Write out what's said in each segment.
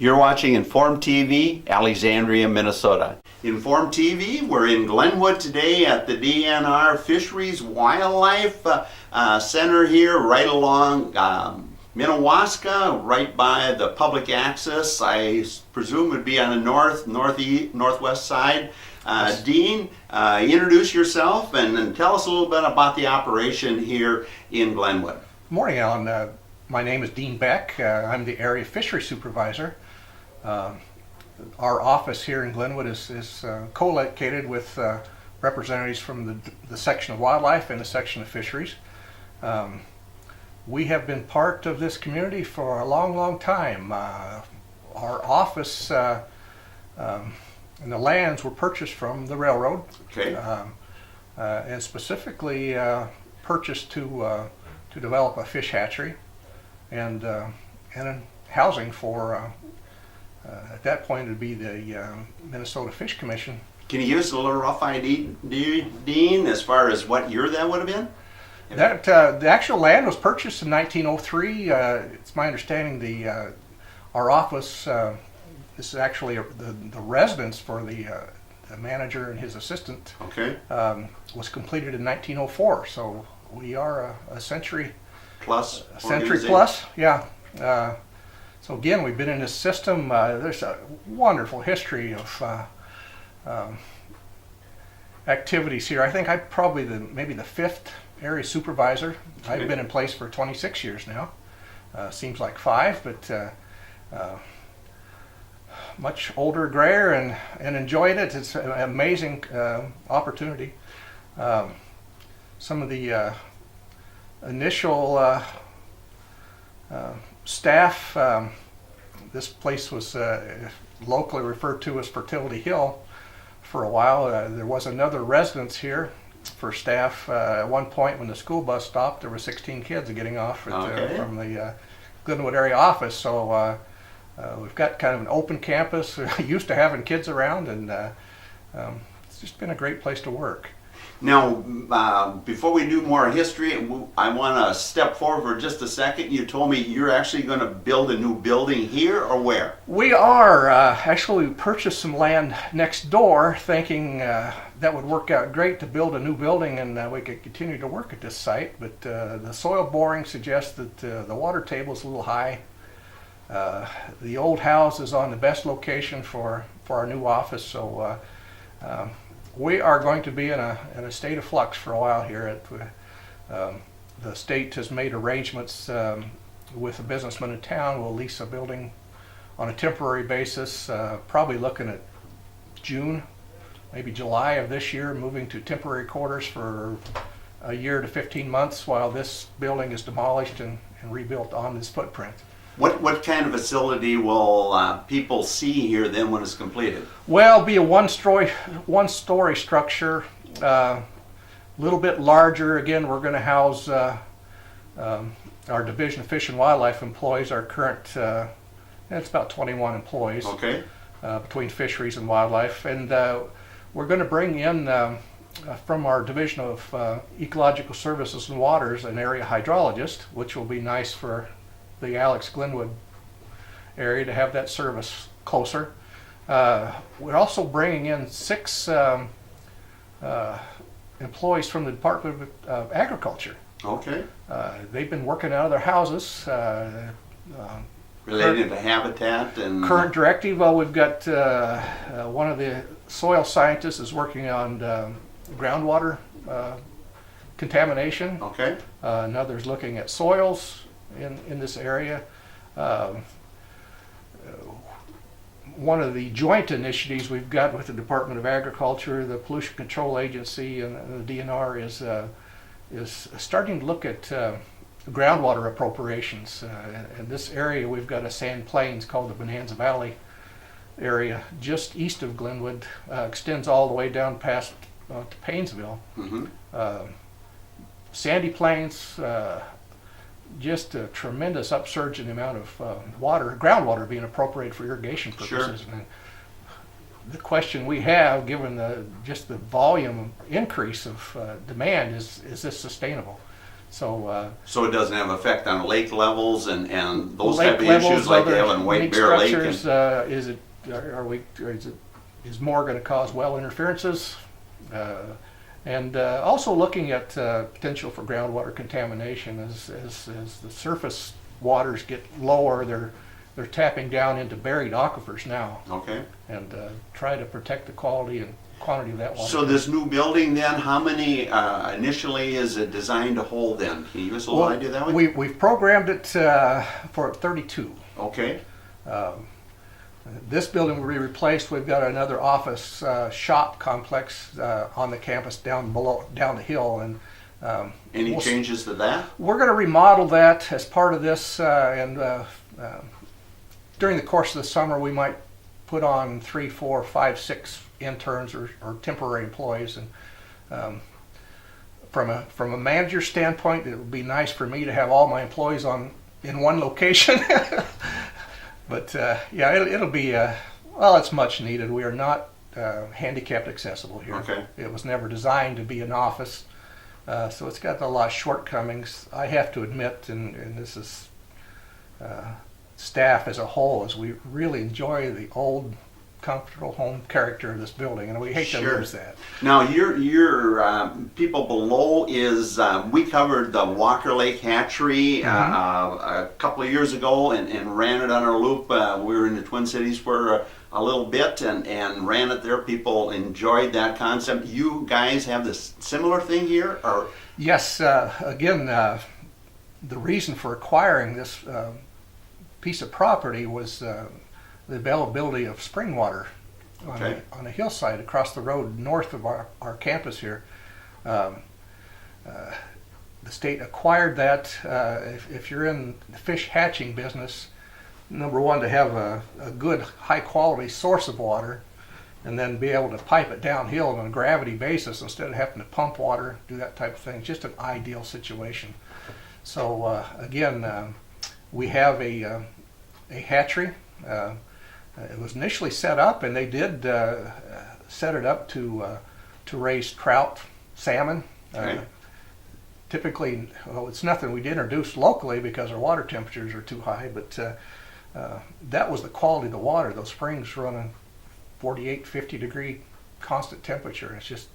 You're watching Inform TV, Alexandria, Minnesota. Inform TV, we're in Glenwood today at the DNR Fisheries Wildlife Center here, right along Minnewaska, right by the public access. I presume would be on the northwest side. Dean, introduce yourself and tell us a little bit about the operation here in Glenwood. Good morning, Alan. My name is Dean Beck. I'm the area fishery supervisor. Our office here in Glenwood is co-located with representatives from the section of wildlife and the section of fisheries. We have been part of this community for a long time. Our office and the lands were purchased from the railroad, Okay. and specifically purchased to develop a fish hatchery and housing for. At that point, it would be the Minnesota Fish Commission. Can you give us a little rough idea, Dean, as far as what year that would have been? That the actual land was purchased in 1903. It's my understanding our office this is actually the residence for the manager and his assistant. Okay. Was completed in 1904. So we are a century plus. A century plus, yeah. So again, we've been in this system. There's a wonderful history of activities here. I think I'm probably maybe the fifth area supervisor. Okay. I've been in place for 26 years now. Seems like 5, but much older, grayer, and enjoying it. It's an amazing opportunity. Some of the initial staff, this place was locally referred to as Fertility Hill for a while. There was another residence here for staff. At one point when the school bus stopped, there were 16 kids getting off from the Glenwood area office. So we've got kind of an open campus. Used to having kids around, and it's just been a great place to work. Now, before we do more history, I want to step forward for just a second. You told me you're actually going to build a new building here, or where? We are. Actually, we purchased some land next door, thinking that would work out great to build a new building, and we could continue to work at this site. But the soil boring suggests that the water table is a little high. The old house is on the best location for our new office, so we are going to be in a state of flux for a while here. The state has made arrangements with a businessman in town. We'll lease a building on a temporary basis, probably looking at June, maybe July of this year, moving to temporary quarters for a year to 15 months while this building is demolished and rebuilt on this footprint. What kind of facility will people see here then when it's completed? Well, it'll be a one-story structure, a little bit larger. Again, we're going to house our Division of Fish and Wildlife employees. Our current, it's about 21 employees. Okay. Between fisheries and wildlife, and we're going to bring in from our Division of Ecological Services and Waters an area hydrologist, which will be nice for the Glenwood area to have that service closer. We're also bringing in 6 employees from the Department of Agriculture. Okay. They've been working out of their houses. Related to habitat and... Current directive, well, we've got one of the soil scientists is working on groundwater contamination. Okay. Another's looking at soils in this area. One of the joint initiatives we've got with the Department of Agriculture, the Pollution Control Agency, and the DNR is starting to look at groundwater appropriations. In this area, we've got a sand plains called the Bonanza Valley area, just east of Glenwood, extends all the way down past to Paynesville. Mm-hmm. Sandy plains. Just a tremendous upsurge in the amount of groundwater being appropriated for irrigation purposes. Sure. And the question we have, given just the volume increase of demand, is this sustainable? So it doesn't have effect on lake levels and those lake type of levels, issues like they other have in White unique Bear Lake. structures, is more going to cause well interferences, and also looking at potential for groundwater contamination as the surface waters get lower. They're tapping down into buried aquifers now, Okay. and try to protect the quality and quantity of that water. So this new building then, how many initially is it designed to hold then? Can you give us a little idea that way? We've programmed it for 32. Okay. This building will be replaced. We've got another office shop complex on the campus down the hill, and Any changes to that? we're going to remodel that as part of this. During the course of the summer, we might put on 3, 4, 5, 6 interns or temporary employees. And from a manager standpoint, it would be nice for me to have all my employees in one location. But yeah, it'll be well, it's much needed. We are not handicapped accessible here. Okay. It was never designed to be an office, so it's got a lot of shortcomings. I have to admit, and this is staff as a whole, is we really enjoy the old, comfortable home character of this building, and we hate to lose that. Now, your people below is, we covered the Walker Lake Hatchery a couple of years ago and ran it on our loop. We were in the Twin Cities for a little bit and ran it there. People enjoyed that concept. You guys have this similar thing here? Or? Yes, again, the reason for acquiring this piece of property was the availability of spring water on a hillside across the road north of our campus here. The state acquired that. If you're in the fish hatching business, number one, to have a good high quality source of water, and then be able to pipe it downhill on a gravity basis instead of having to pump water, do that type of thing. Just an ideal situation. So again, we have a hatchery. It was initially set up, and they did set it up to raise trout, salmon. Typically, well, it's nothing we'd introduce locally because our water temperatures are too high, but that was the quality of the water. Those springs running 48, 50 degree constant temperature. It's just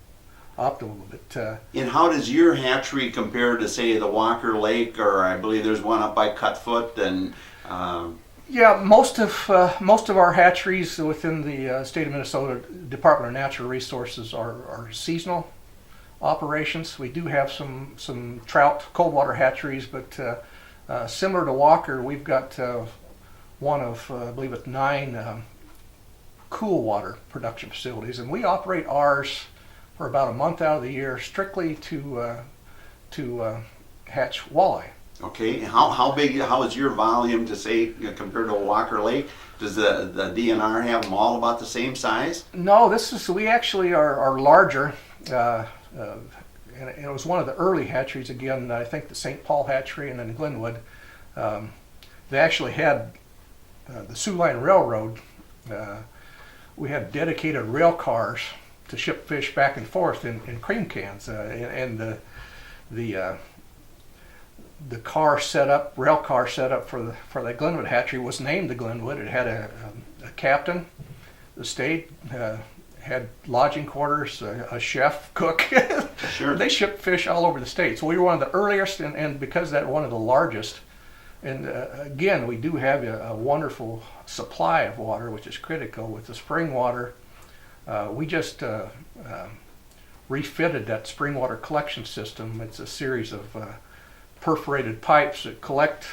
optimal. But and how does your hatchery compare to, say, the Walker Lake, or I believe there's one up by Cutfoot, and yeah, most of our hatcheries within the state of Minnesota Department of Natural Resources are seasonal operations. We do have some trout cold water hatcheries, but similar to Walker, we've got one of I believe it's 9 cool water production facilities, and we operate ours for about a month out of the year strictly to hatch walleye. Okay, how is your volume to, say, compared to a Walker Lake? Does the DNR have them all about the same size? No, we actually are larger, and it was one of the early hatcheries. Again, I think the St. Paul hatchery and then Glenwood. They actually had the Sioux Line Railroad. We had dedicated rail cars to ship fish back and forth in cream cans, and the rail car set up for the Glenwood hatchery was named the Glenwood. It had a captain, the state had lodging quarters, a chef, cook. Sure. They shipped fish all over the state. So we were one of the earliest, and because of that, one of the largest. And again, we do have a wonderful supply of water, which is critical. With the spring water, we just refitted that spring water collection system. It's a series of perforated pipes that collect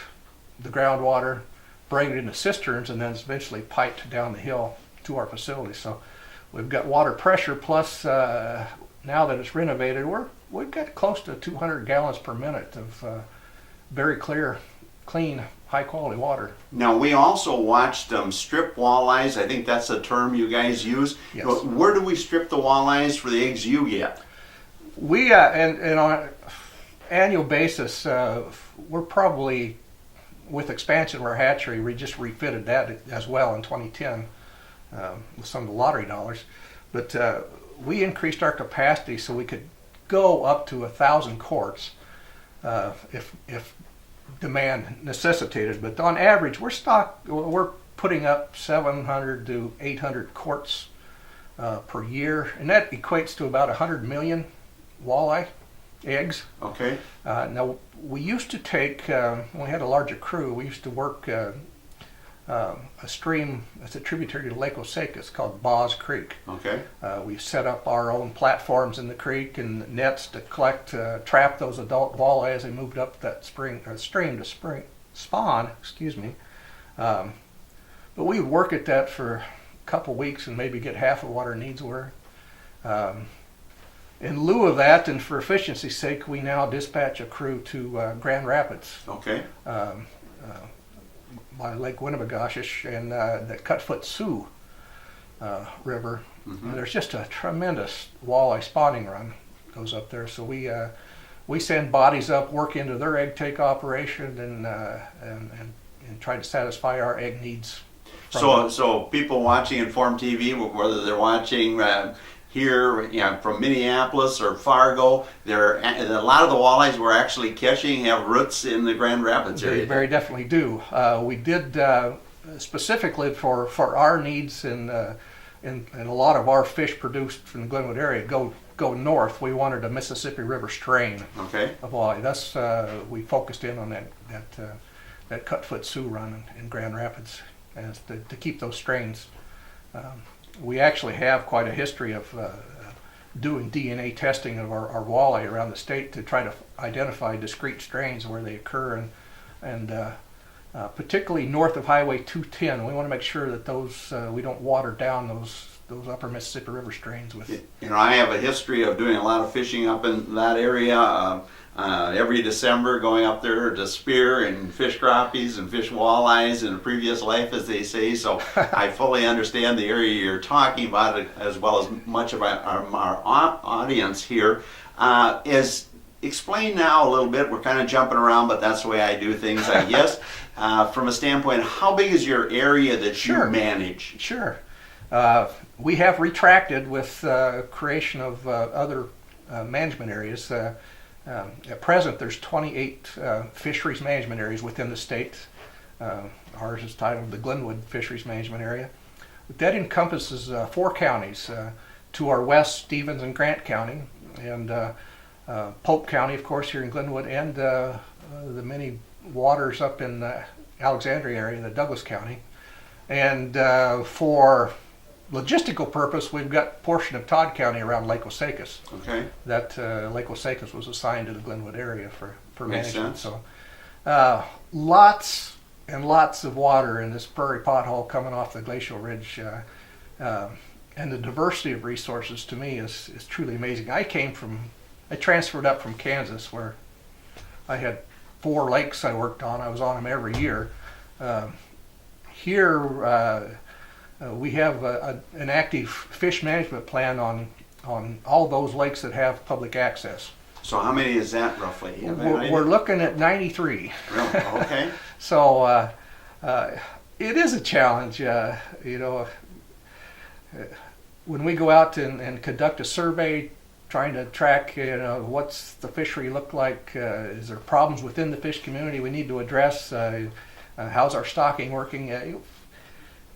the groundwater, bring it into cisterns, and then eventually piped down the hill to our facility. So we've got water pressure, plus now that it's renovated, we've got close to 200 gallons per minute of very clear, clean, high quality water. Now, we also watched strip walleyes. I think that's a term you guys use. Yes. Where do we strip the walleyes for the eggs you get? We and on an annual basis, we're probably, with expansion of our hatchery, we just refitted that as well in 2010 with some of the lottery dollars. But we increased our capacity so we could go up to 1,000 quarts. if demand necessitated. But on average, we're putting up 700 to 800 quarts per year, and that equates to about 100 million walleye eggs. Okay. Now, we used to take, when we had a larger crew, we used to work a stream that's a tributary to Lake Osaka called Boz Creek. Okay. We set up our own platforms in the creek and nets to trap those adult walleye as they moved up that stream to spawn. Excuse me. But we would work at that for a couple weeks and maybe get half of what our needs were. In lieu of that, and for efficiency's sake, we now dispatch a crew to Grand Rapids. Okay. By Lake Winnebagosh and the Cutfoot Sioux River. Mm-hmm. And there's just a tremendous walleye spawning run goes up there. So we send bodies up, work into their egg take operation, and try to satisfy our egg needs. So people watching Inform TV, whether they're watching here, from Minneapolis or Fargo, a lot of the walleyes we're actually catching have roots in the Grand Rapids area. They very definitely do. We did specifically for our needs and a lot of our fish produced from the Glenwood area go north. We wanted a Mississippi River strain of walleye. That's we focused in on that Cutfoot Sioux run in Grand Rapids as to keep those strains. We actually have quite a history of doing DNA testing of our walleye around the state to try to identify discrete strains where they occur, and particularly north of Highway 210. We want to make sure that those we don't water down those upper Mississippi River strains with. I have a history of doing a lot of fishing up in that area. Every December, going up there to spear and fish crappies and fish walleyes in a previous life, as they say. So I fully understand the area you're talking about, as well as much of our audience here. Explain now a little bit. We're kind of jumping around, but that's the way I do things, I guess. From a standpoint, how big is your area that you manage? Sure. We have retracted with creation of other management areas. At present, there's 28 fisheries management areas within the state. Ours is titled the Glenwood Fisheries Management Area. That encompasses 4 counties. To our west, Stevens and Grant County, and Polk County, of course, here in Glenwood, and the many waters up in the Alexandria area, the Douglas County. And for logistical purpose, we've got a portion of Todd County around Lake Osakis. Okay. That Lake Osakis was assigned to the Glenwood area for Makes management. sense. So lots and lots of water in this prairie pothole coming off the glacial ridge. And the diversity of resources to me is truly amazing. I transferred up from Kansas, where I had 4 lakes I worked on. I was on them every year. Here, we have an active fish management plan on all those lakes that have public access. So how many is that roughly? We're looking at 93. Really? Okay. So it is a challenge. When we go out and conduct a survey, trying to track, what's the fishery look like? Is there problems within the fish community we need to address? How's our stocking working?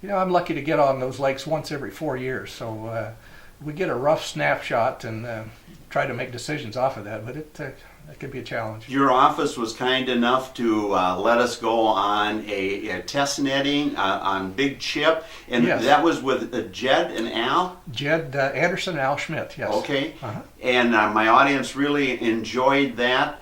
I'm lucky to get on those lakes once every 4 years, so we get a rough snapshot and try to make decisions off of that, but it could be a challenge. Your office was kind enough to let us go on a test netting on Big Chip, and Yes. that was with Jed and Al? Jed Anderson and Al Schmidt, yes. Okay. Uh-huh. And my audience really enjoyed that.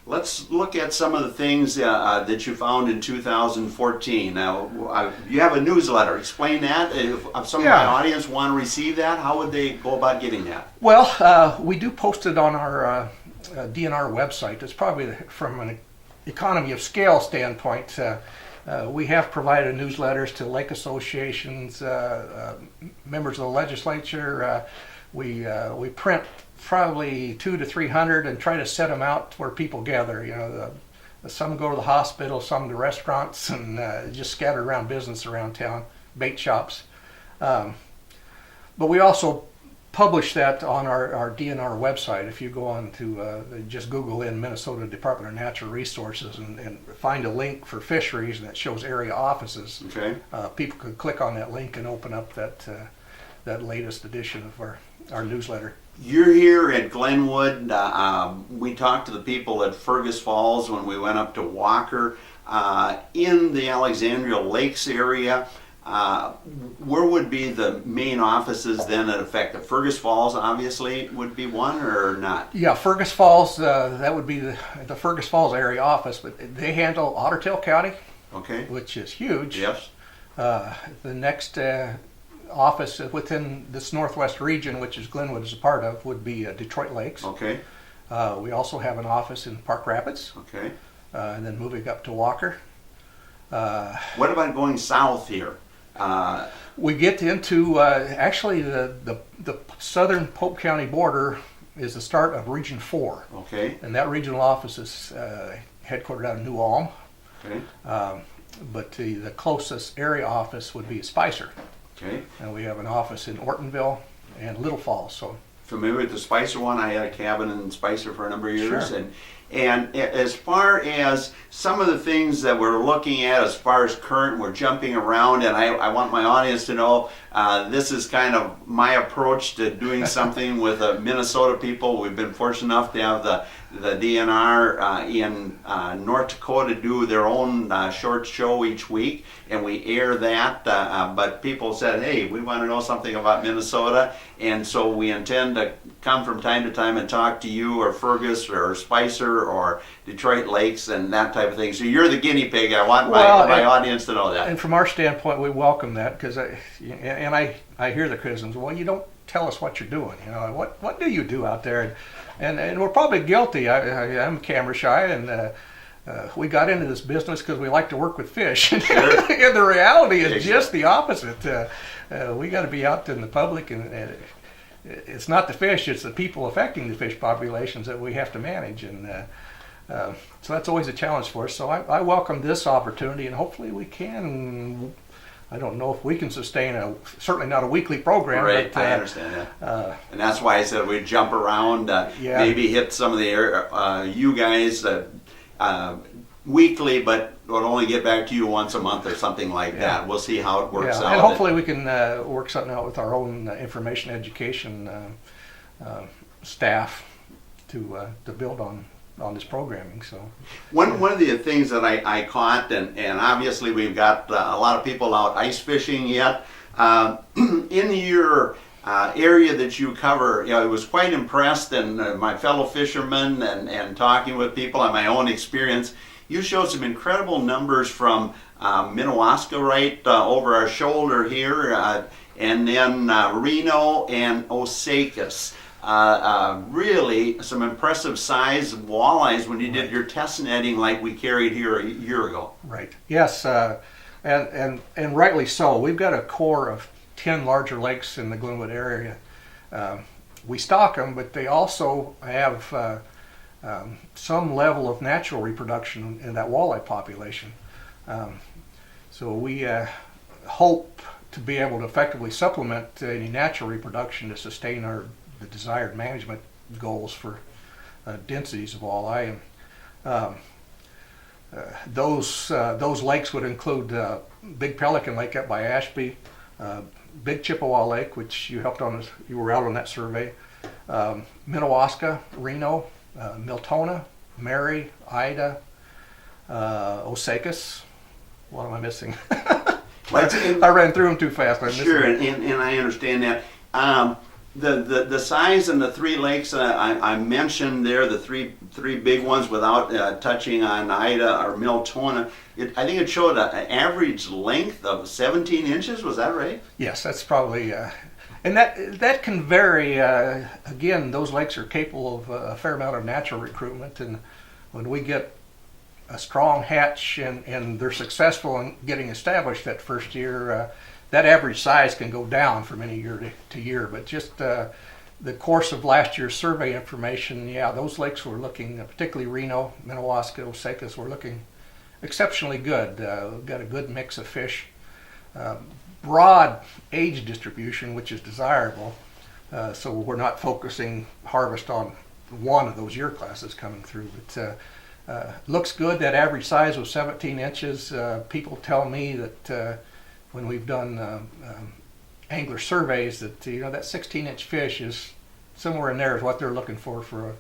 Let's look at some of the things that you found in 2014. Now, you have a newsletter. Explain that. If some of my audience want to receive that, how would they go about getting that? Well, we do post it on our DNR website. It's probably from an economy of scale standpoint. We have provided newsletters to lake associations, members of the legislature. We print probably 200 to 300 and try to set them out where people gather. Some go to the hospital, some to restaurants, and just scattered around business around town, bait shops. But we also publish that on our DNR website. If you go on to just Google in Minnesota Department of Natural Resources and find a link for fisheries that shows area offices, Okay. People could click on that link and open up that latest edition of our newsletter. You're here at Glenwood. We talked to the people at Fergus Falls when we went up to Walker. In the Alexandria Lakes area, where would be the main offices then that affect it? Fergus Falls obviously would be one, or not? Yeah, Fergus Falls, that would be the Fergus Falls area office, but they handle Ottertail County, Okay. which is huge. Yes. The next office within this northwest region, which is Glenwood is a part of, would be Detroit Lakes. Okay. We also have an office in Park Rapids, Okay. and then moving up to Walker. What about going south here? We get into actually the southern Polk County border is the start of Region 4, Okay. and that regional office is headquartered out of New Ulm. Okay. But the closest area office would be Spicer, Okay. and we have an office in Ortonville and Little Falls. So Familiar with the Spicer one? I had a cabin in Spicer for a number of years, Sure. and as far as some of the things that we're looking at as far as current, we're jumping around, and I want my audience to know this is kind of my approach to doing something with the Minnesota people. We've been fortunate enough to have the DNR in North Dakota do their own short show each week, and we air that, but people said, hey, we want to know something about Minnesota, and so we intend to come from time to time and talk to you or Fergus or Spicer or Detroit Lakes and that type of thing. So you're the guinea pig. I want my audience to know that. And from our standpoint, we welcome that because I hear the criticisms. Well, you don't tell us what you're doing. You know, what do you do out there? And we're probably guilty. I'm camera shy, and we got into this business because we like to work with fish. Sure. And the reality is just the opposite. We got to be out in the public, and it's not the fish; it's the people affecting the fish populations that we have to manage. And so that's always a challenge for us. So I welcome this opportunity, and hopefully we can. I don't know if we can sustain certainly not a weekly program. Right, but, I understand that. And that's why I said we'd jump around, maybe hit some of the you guys weekly, but we'll only get back to you once a month or something like that. We'll see how it works out. And hopefully we can work something out with our own information education staff to build on this programming. So one of the things that I caught, and obviously we've got a lot of people out ice fishing yet, in your area that you cover, I was quite impressed, and my fellow fishermen and talking with people and my own experience, you showed some incredible numbers from Minnewaska right over our shoulder here, and then Reno and Osakis. Really some impressive size walleyes when you did your test netting like we carried here a year ago. Right. Yes, and rightly so. We've got a core of 10 larger lakes in the Glenwood area. We stock them, but they also have some level of natural reproduction in that walleye population. So we hope to be able to effectively supplement any natural reproduction to sustain the desired management goals for densities of walleye. And those lakes would include Big Pelican Lake up by Ashby, Big Chippewa Lake, which you were out on that survey, Minnewaska, Reno, Miltona, Mary, Ida, Osakis. What am I missing? I ran through them too fast. Sure, and I understand that. The size and the three lakes I mentioned there, the three big ones without touching on Ida or Miltona, I think it showed an average length of 17 inches. Was that right? Yes, that's probably, and that can vary. Again, those lakes are capable of a fair amount of natural recruitment, and when we get a strong hatch and they're successful in getting established that first year, that average size can go down from any year to year. But just the course of last year's survey information, those lakes were looking, particularly Reno, Minnewaska, Osakis, were looking exceptionally good. We've got a good mix of fish, broad age distribution, which is desirable. So we're not focusing harvest on one of those year classes coming through. But looks good. That average size was 17 inches. People tell me that when we've done angler surveys that that 16-inch fish is somewhere in there is what they're looking for a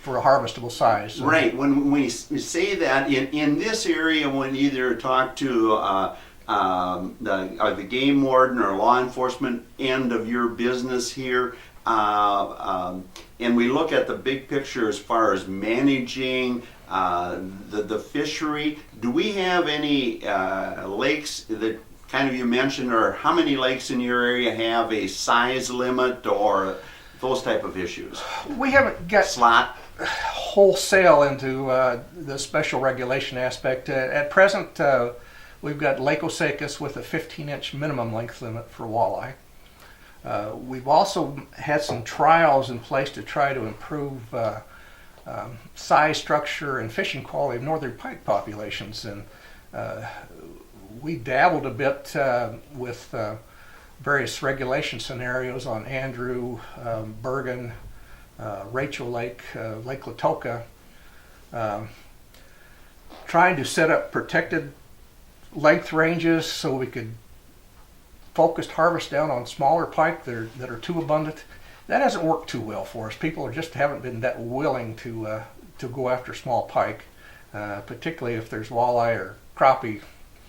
harvestable size. So, right. When we say that in this area, when you either talk to the game warden or law enforcement end of your business here, and we look at the big picture as far as managing the fishery, do we have any lakes that kind of you mentioned, or how many lakes in your area have a size limit or those type of issues? We haven't got slot wholesale into the special regulation aspect. At present, we've got Lake Osakis with a 15-inch minimum length limit for walleye. We've also had some trials in place to try to improve size, structure, and fishing quality of northern pike populations. And we dabbled a bit with various regulation scenarios on Andrew, Bergen, Rachel Lake, Lake Latoka, trying to set up protected length ranges so we could focused harvest down on smaller pike that are too abundant. That hasn't worked too well for us. People just haven't been that willing to go after small pike, particularly if there's walleye or crappie.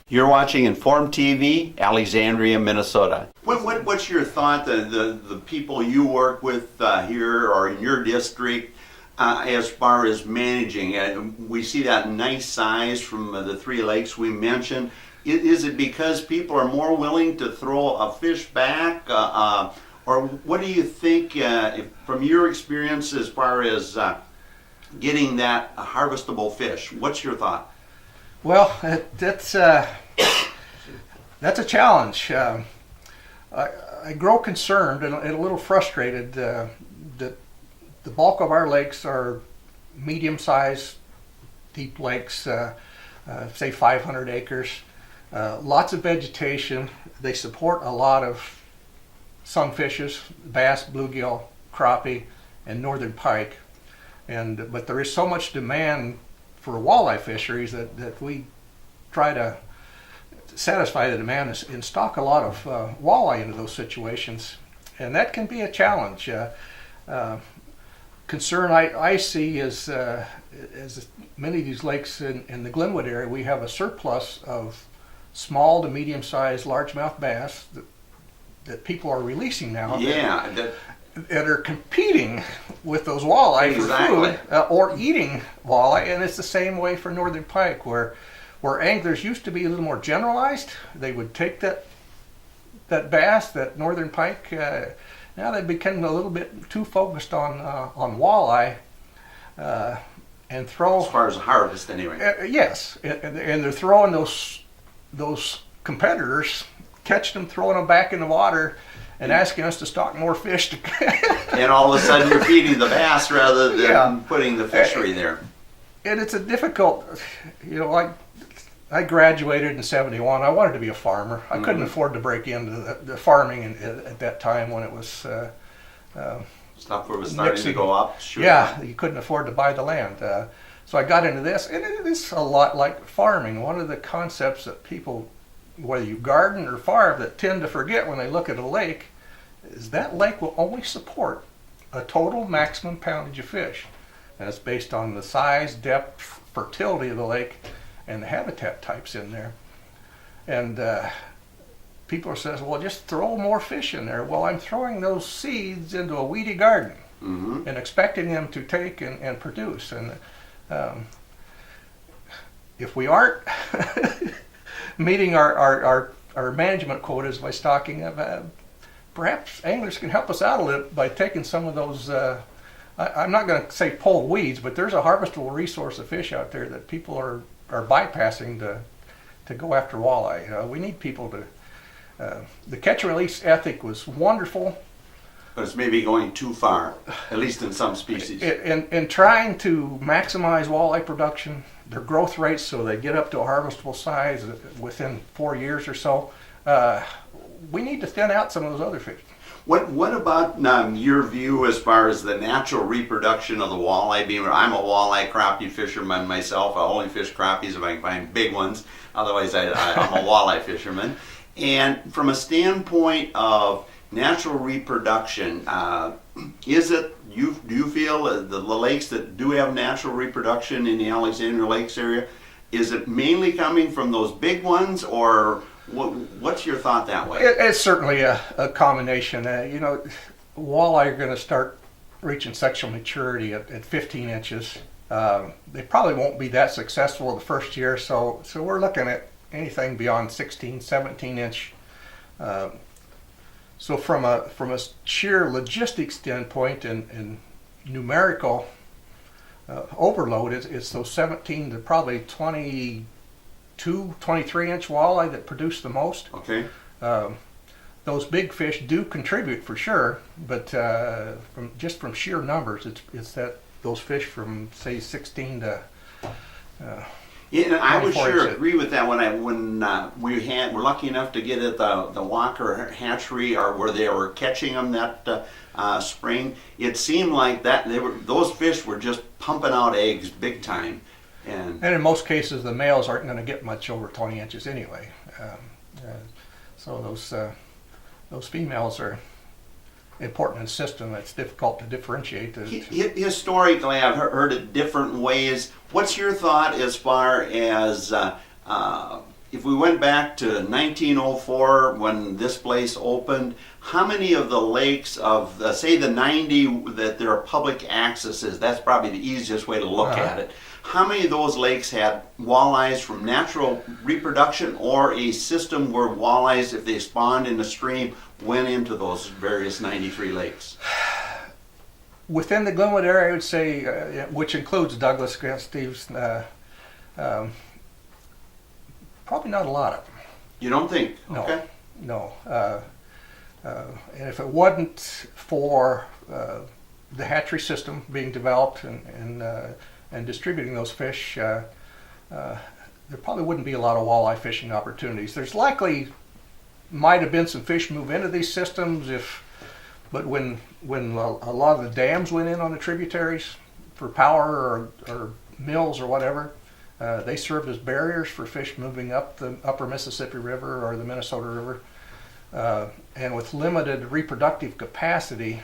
You're watching Inform TV, Alexandria, Minnesota. What's your thought, the people you work with here or in your district, as far as managing? We see that nice size from the 3 lakes we mentioned. Is it because people are more willing to throw a fish back? Or what do you think, from your experience as far as getting that harvestable fish? What's your thought? Well, that's a challenge. I grow concerned and a little frustrated that the bulk of our lakes are medium-sized, deep lakes, say 500 acres. Lots of vegetation. They support a lot of some fishes, bass, bluegill, crappie, and northern pike. But there is so much demand for walleye fisheries that we try to satisfy the demand and stock a lot of walleye into those situations. And that can be a challenge. Concern I see is as many of these lakes in the Glenwood area, we have a surplus of small to medium-sized largemouth bass that people are releasing now. Yeah. That are competing with those walleye exactly. for food or eating walleye, and it's the same way for northern pike, where anglers used to be a little more generalized. They would take that bass, that northern pike. Now they've become a little bit too focused on walleye and throw. As far as harvest, anyway. Yes, and they're throwing those competitors, catching them, throwing them back in the water, and asking us to stock more fish. And all of a sudden you're feeding the bass rather than putting the fishery there. And it's a difficult, I graduated in '71. I wanted to be a farmer. I couldn't afford to break into the farming at that time when it was stuff was starting to go up. Sure. Yeah, you couldn't afford to buy the land. So I got into this, and it is a lot like farming. One of the concepts that people, whether you garden or farm, that tend to forget when they look at a lake is that lake will only support a total maximum poundage of fish. That's based on the size, depth, fertility of the lake, and the habitat types in there. And people say, well, just throw more fish in there. Well, I'm throwing those seeds into a weedy garden and expecting them to take and produce. And if we aren't meeting our management quotas by stocking up, perhaps anglers can help us out a little by taking some of those, I'm not going to say pull weeds, but there's a harvestable resource of fish out there that people are bypassing to go after walleye. We need people to, the catch and release ethic was wonderful. But it's maybe going too far, at least in some species. In trying to maximize walleye production, their growth rates so they get up to a harvestable size within 4 years or so, we need to thin out some of those other fish. What about your view as far as the natural reproduction of the walleye? Being, I'm a walleye crappie fisherman myself. I only fish crappies if I can find big ones. Otherwise, I'm a walleye fisherman. And from a standpoint of natural reproduction, is it, do you feel the lakes that do have natural reproduction in the Alexandria Lakes area, is it mainly coming from those big ones, or what's your thought that way? It's certainly a combination. Walleye are going to start reaching sexual maturity at 15 inches. They probably won't be that successful the first year, so we're looking at anything beyond 16, 17 inch. So from a sheer logistics standpoint and numerical overload, it's those 17 to probably 22, 23 inch walleye that produce the most. Okay. Those big fish do contribute for sure, but from sheer numbers, it's that those fish from say 16 to yeah, and I would 24 sure inches. agree with that. When we're lucky enough to get at the Walker hatchery, or where they were catching them that spring, it seemed like that those fish were just pumping out eggs big time, and in most cases the males aren't going to get much over 20 inches anyway. So those females are important in the system. It's difficult to differentiate. Historically, I've heard it different ways. What's your thought as far as if we went back to 1904 when this place opened, how many of the lakes of, say, the 90 that there are public accesses, that's probably the easiest way to look at it, how many of those lakes had walleyes from natural reproduction, or a system where walleyes, if they spawned in the stream, went into those various 93 lakes? Within the Glenwood area, I would say, which includes Douglas, Grant, Steves, probably not a lot of them. You don't think? No. Okay. No. And if it wasn't for the hatchery system being developed and distributing those fish, there probably wouldn't be a lot of walleye fishing opportunities. There's likely might have been some fish move into these systems but when a lot of the dams went in on the tributaries for power or mills or whatever, they served as barriers for fish moving up the upper Mississippi River or the Minnesota River. And with limited reproductive capacity,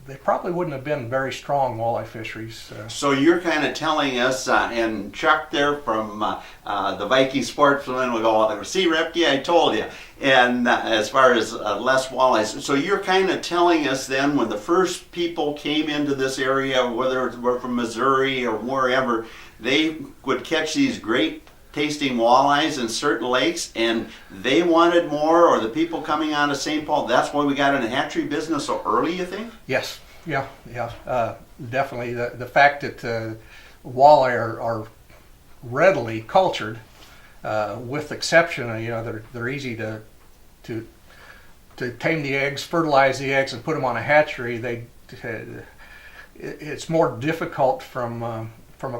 they probably wouldn't have been very strong walleye fisheries. So you're kind of telling us, and Chuck there from the Viking Sportsman will go, see, Repke, I told you. And as far as less walleyes, so you're kind of telling us then, when the first people came into this area, whether it were from Missouri or wherever, they would catch these great tasting walleyes in certain lakes, and they wanted more, or the people coming out of St. Paul, that's why we got in the hatchery business so early, you think? Yes, yeah. Definitely. The fact that walleye are readily cultured, with exception of, they're easy to tame the eggs, fertilize the eggs, and put them on a hatchery. It's more difficult from a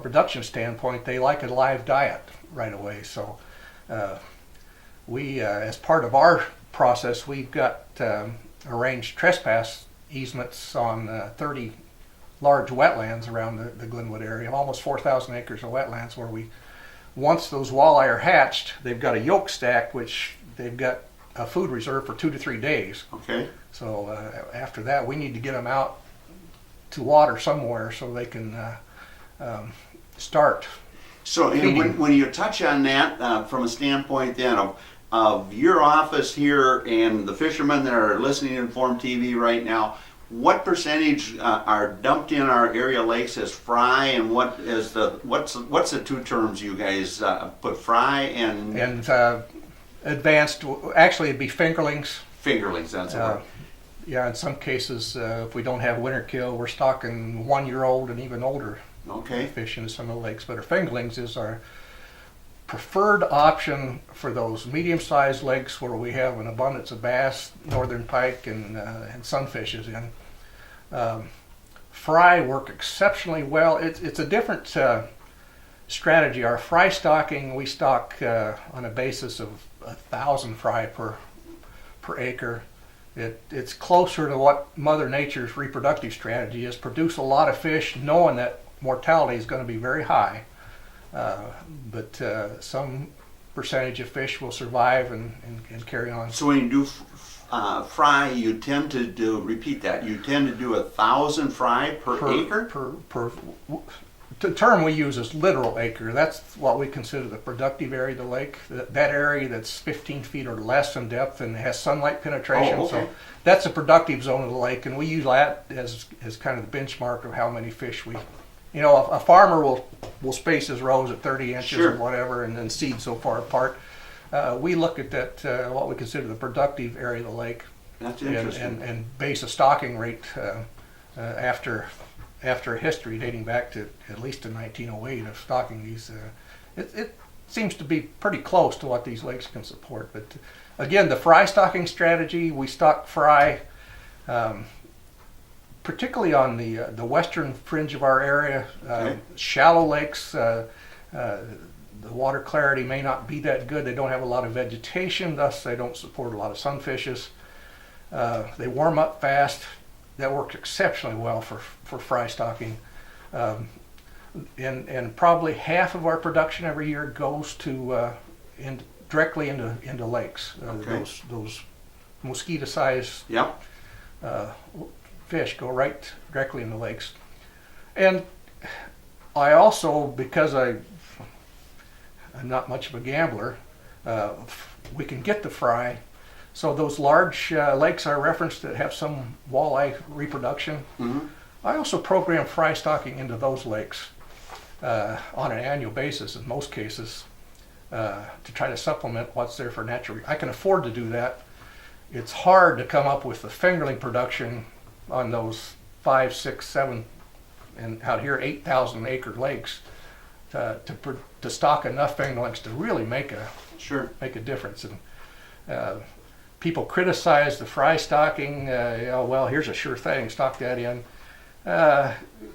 production standpoint. They like a live diet right away. So we, as part of our process, we've got arranged trespass easements on 30 large wetlands around the Glenwood area, almost 4,000 acres of wetlands, where once those walleye are hatched, they've got a yolk stack, which they've got a food reserve for 2 to 3 days. Okay. So after that, we need to get them out to water somewhere so they can start. So when you touch on that from a standpoint then of your office here and the fishermen that are listening to Inform TV right now, what percentage are dumped in our area lakes as fry, and what's the two terms you guys put, fry and advanced? Actually, it'd be fingerlings. Fingerlings, that's the word. Yeah, in some cases, if we don't have winter kill, we're stocking 1-year-old and even older fish into some of the lakes. But our fingerlings is our preferred option for those medium-sized lakes where we have an abundance of bass, northern pike, and sunfishes in. Fry work exceptionally well. It's a different strategy. Our fry stocking, we stock on a basis of 1,000 fry per per acre. It's closer to what Mother Nature's reproductive strategy is: produce a lot of fish, knowing that mortality is going to be very high, but some percentage of fish will survive and carry on. So when you do fry, you tend to do, repeat that, you tend to do 1,000 fry per acre? The term we use is literal acre. That's what we consider the productive area of the lake. That area that's 15 feet or less in depth and has sunlight penetration. Oh, okay. So that's a productive zone of the lake, and we use that as kind of the benchmark of how many fish we. A farmer will space his rows at 30 inches Sure. or whatever, and then seed so far apart. We look at that what we consider the productive area of the lake. That's interesting. And base a stocking rate after a history dating back to at least to 1908 of stocking these. It seems to be pretty close to what these lakes can support. But again, the fry stocking strategy, we stock fry particularly on the western fringe of our area. Okay. Shallow lakes, the water clarity may not be that good. They don't have a lot of vegetation, thus they don't support a lot of sunfishes. They warm up fast. That works exceptionally well for fry stocking. And probably half of our production every year goes to directly into lakes. Okay. Those mosquito-sized Yep. fish go right directly into lakes. And I also, because I'm not much of a gambler, we can get the fry. So those large lakes I referenced that have some walleye reproduction, Mm-hmm. I also program fry stocking into those lakes on an annual basis in most cases to try to supplement what's there for natural. I can afford to do that. It's hard to come up with the fingerling production on those 5, 6, 7, and out here 8,000 acre lakes to stock enough fingerlings to really make a Sure. difference. And people criticize the fry stocking. Well, here's a sure thing, stock that in.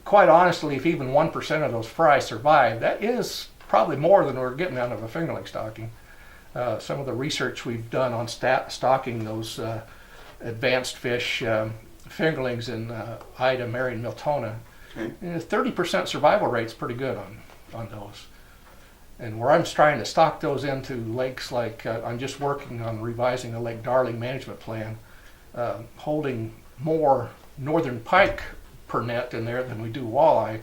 Quite honestly, if even 1% of those fry survive, that is probably more than we're getting out of a fingerling stocking. Some of the research we've done on stocking those advanced fish, fingerlings in Ida, Marion, Miltona, Okay. 30% survival rate's pretty good on those. And where I'm trying to stock those into lakes, like I'm just working on revising the Lake Darling management plan, holding more northern pike per net in there than we do walleye.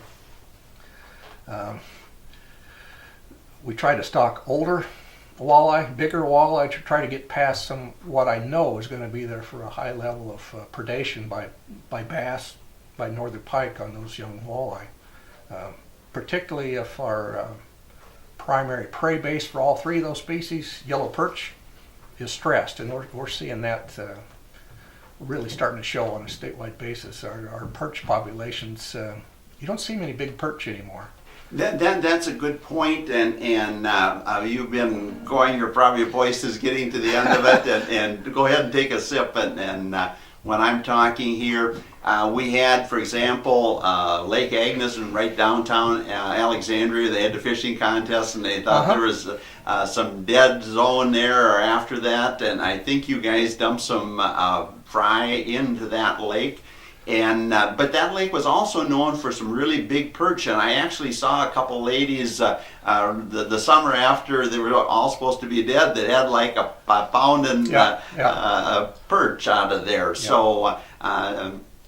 We try to stock older walleye, bigger walleye, to try to get past some what I know is going to be there for a high level of predation by bass, by northern pike on those young walleye. Particularly if our primary prey base for all three of those species, yellow perch, is stressed, and we're seeing that really starting to show on a statewide basis. Our perch populations, you don't see many big perch anymore. That's a good point, and you've been going, your probably voice is getting to the end of it, and go ahead and take a sip. And when I'm talking here, we had, for example, Lake Agnes and right downtown Alexandria. They had the fishing contest, and they thought there was some dead zone there or after that, and I think you guys dumped some fry into that lake. And but that lake was also known for some really big perch, and I actually saw a couple ladies the summer after they were all supposed to be dead that had like a pound and perch out of there. Yeah. So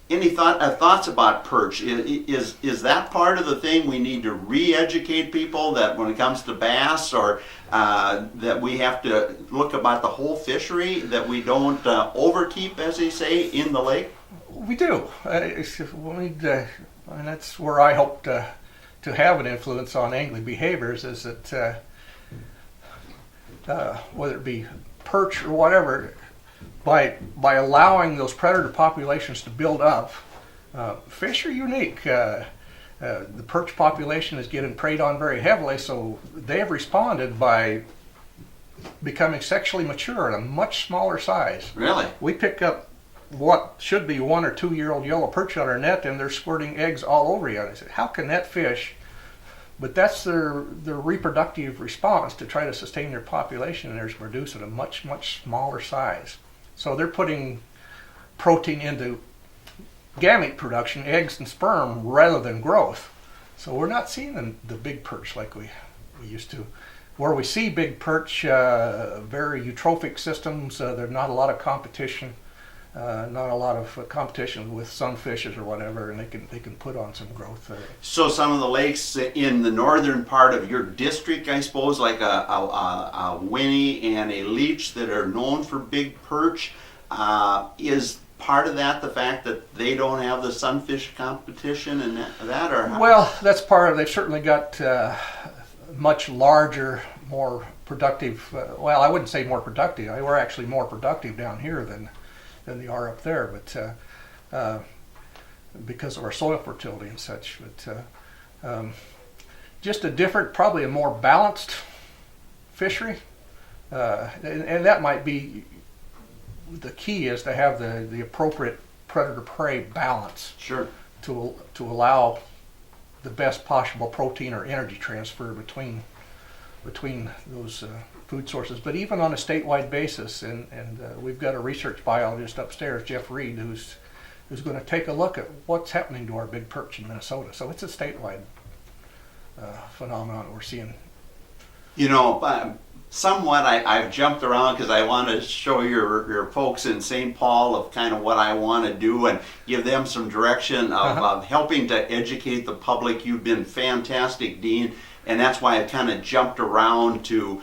any thoughts about perch? Is that part of the thing we need to re-educate people that when it comes to bass, or that we have to look about the whole fishery, that we don't overkeep, as they say, in the lake? We do. And that's where I hope to have an influence on angling behaviors, is that whether it be perch or whatever, by allowing those predator populations to build up, fish are unique. The perch population is getting preyed on very heavily, so they have responded by becoming sexually mature at a much smaller size. Really? We pick up what should be 1 or 2 year old yellow perch on our net, and they're squirting eggs all over you. And I said, how can that fish? But that's their reproductive response to try to sustain their population, and they're produced at a much, much smaller size. So they're putting protein into gamete production, eggs and sperm, rather than growth. So we're not seeing the big perch like we used to. Where we see big perch, very eutrophic systems, there's not a lot of competition. Not a lot of competition with sunfishes or whatever, and they can put on some growth. So some of the lakes in the northern part of your district, I suppose, like a Winnie and a Leech that are known for big perch, is part of that the fact that they don't have the sunfish competition and that or how? Well, that's part of. They've certainly got much larger, more productive. Well, I wouldn't say more productive. We're actually more productive down here than they are up there, but because of our soil fertility and such. But just a different, probably a more balanced fishery, and that might be the key, is to have the appropriate predator-prey balance. Sure. To allow the best possible protein or energy transfer between those food sources, but even on a statewide basis, and we've got a research biologist upstairs, Jeff Reed, who's going to take a look at what's happening to our big perch in Minnesota. So it's a statewide phenomenon we're seeing. You know, somewhat I've jumped around because I want to show your folks in St. Paul of kind of what I want to do and give them some direction of helping to educate the public. You've been fantastic, Dean. And that's why I've kind of jumped around to,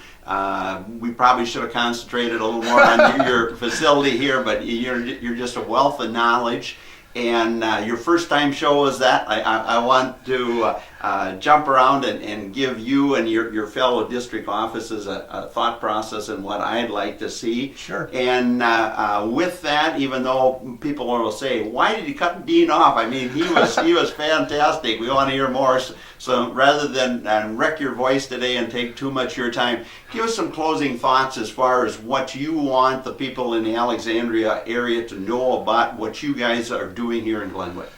we probably should have concentrated a little more on your facility here, but you're just a wealth of knowledge. And your first time show is that. I want to jump around and give you and your fellow district offices a thought process and what I'd like to see. Sure. And with that, even though people will say, why did you cut Dean off? I mean, he was fantastic. We want to hear more. So rather than wreck your voice today and take too much of your time, give us some closing thoughts as far as what you want the people in the Alexandria area to know about what you guys are doing here in Glenwood.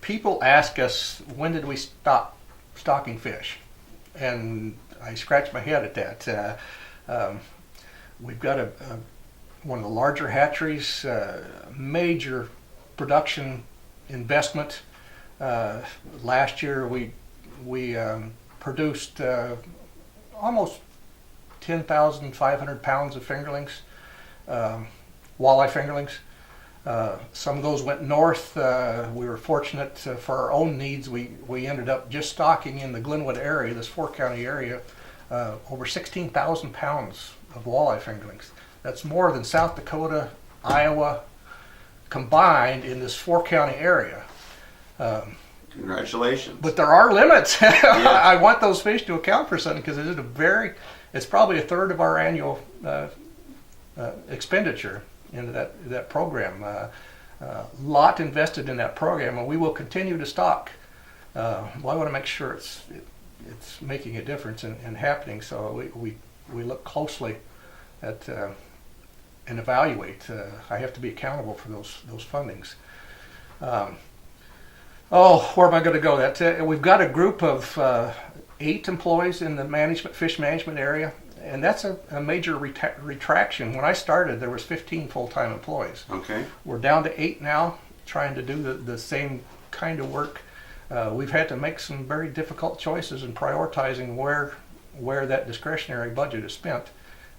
People ask us, when did we stop stocking fish? And I scratch my head at that. We've got one of the larger hatcheries, major production investment. Last year we produced almost 10,500 pounds of fingerlings, walleye fingerlings. Some of those went north. We were fortunate for our own needs. We ended up just stocking in the Glenwood area, this 4-county area, over 16,000 pounds of walleye fingerlings. That's more than South Dakota, Iowa combined in this 4-county area. Congratulations. But there are limits. Yeah. I want those fish to account for something, because it's probably a third of our annual expenditure into that program. Lot invested in that program, and we will continue to stock. Well, I want to make sure it's making a difference and happening. So we look closely at and evaluate. I have to be accountable for those fundings. Where am I going to go? We've got a group of 8 employees in the fish management area, and that's a major retraction. When I started, there was 15 full-time employees. Okay. We're down to 8 now, trying to do the same kind of work. We've had to make some very difficult choices in prioritizing where that discretionary budget is spent.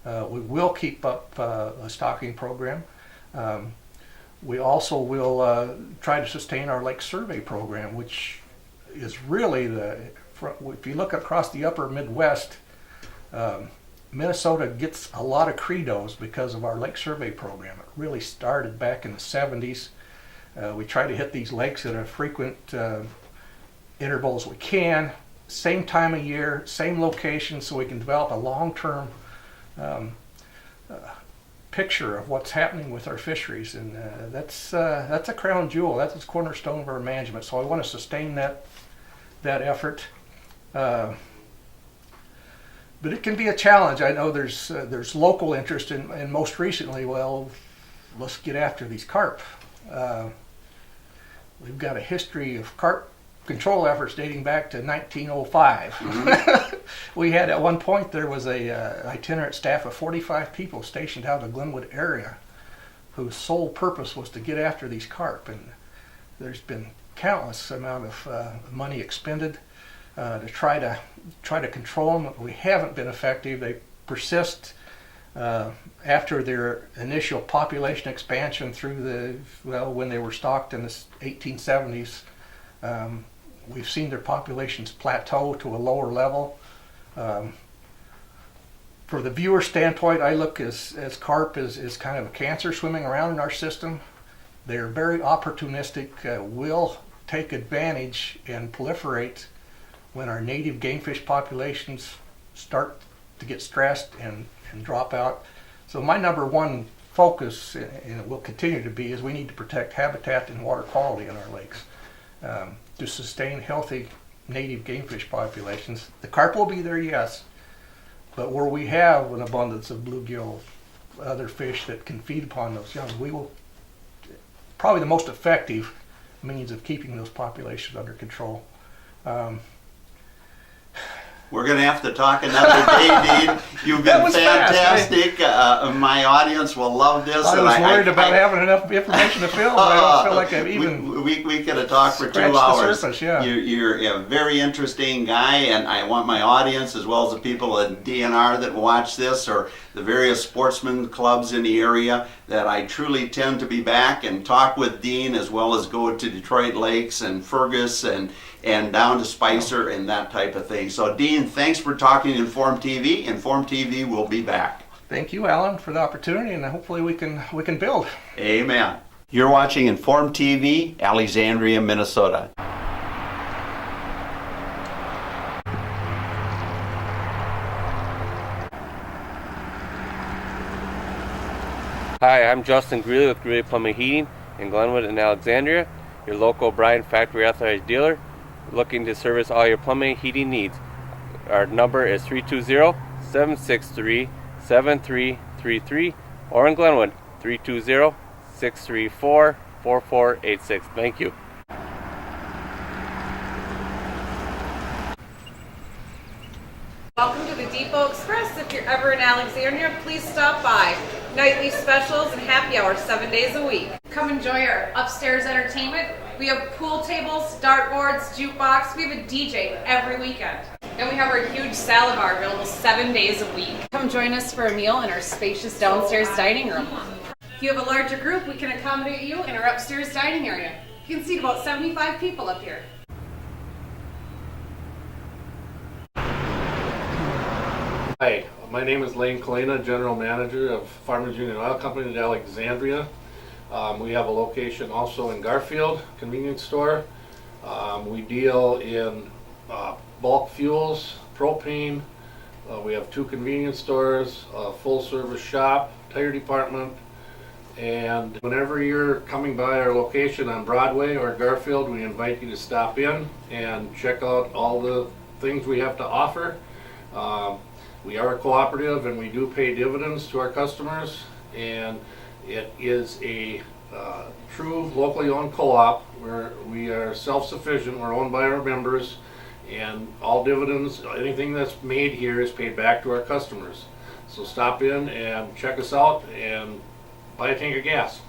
We will keep up a stocking program. We also will try to sustain our lake survey program, which is really if you look across the upper Midwest, Minnesota gets a lot of credos because of our lake survey program. It really started back in the 70s. We try to hit these lakes at a frequent interval as we can, same time of year, same location, so we can develop a long-term picture of what's happening with our fisheries, and that's a crown jewel. That's the cornerstone of our management. So I want to sustain that effort, but it can be a challenge. I know there's local interest in most recently. Well, let's get after these carp. We've got a history of carp control efforts dating back to 1905. Mm-hmm. We had at one point there was a itinerant staff of 45 people stationed out of the Glenwood area whose sole purpose was to get after these carp, and there's been countless amount of money expended to try to control them. We haven't been effective. They persist after their initial population expansion through when they were stocked in the 1870s. We've seen their populations plateau to a lower level. For the viewer standpoint, I look as carp is kind of a cancer swimming around in our system. They're very opportunistic, will take advantage and proliferate when our native game fish populations start to get stressed and drop out. So my number one focus, and it will continue to be, is we need to protect habitat and water quality in our lakes to sustain healthy native game fish populations. The carp will be there, yes, but where we have an abundance of bluegill, other fish that can feed upon those young, we will probably the most effective means of keeping those populations under control. We're going to have to talk another day, Dean. You've been fantastic. My audience will love this. I was worried about having enough information to film, but I don't feel like I've even we could have talked for 2 hours. The surface, yeah. You're a very interesting guy, and I want my audience, as well as the people at DNR that watch this, or the various sportsman clubs in the area, that I truly tend to be back and talk with Dean, as well as go to Detroit Lakes and Fergus and down to Spicer and that type of thing. So Dean, thanks for talking to Inform TV. Inform TV will be back. Thank you, Alan, for the opportunity, and hopefully we can build. Amen. You're watching Inform TV, Alexandria, Minnesota. Hi, I'm Justin Greeley with Greeley Plumbing Heating in Glenwood and Alexandria, your local Bryan factory authorized dealer, looking to service all your plumbing and heating needs. Our number is 320-763-7333, or in Glenwood, 320-634-4486. Thank you. Welcome to the Depot Express. If you're ever in Alexandria, please stop by. Nightly specials and happy hour 7 days a week. Come enjoy our upstairs entertainment. We have pool tables, dartboards, jukebox. We have a DJ every weekend. And we have our huge salad bar available 7 days a week. Come join us for a meal in our spacious downstairs dining room. If you have a larger group, we can accommodate you in our upstairs dining area. You can seat about 75 people up here. Hi, my name is Lane Kalina, General Manager of Farmers Union Oil Company in Alexandria. We have a location also in Garfield, convenience store. We deal in bulk fuels, propane. We have 2 convenience stores, a full service shop, tire department. And whenever you're coming by our location on Broadway or Garfield, we invite you to stop in and check out all the things we have to offer. We are a cooperative and we do pay dividends to our customers, and it is a true locally owned co-op where we are self-sufficient. We're owned by our members, and all dividends, anything that's made here, is paid back to our customers. So stop in and check us out and buy a tank of gas.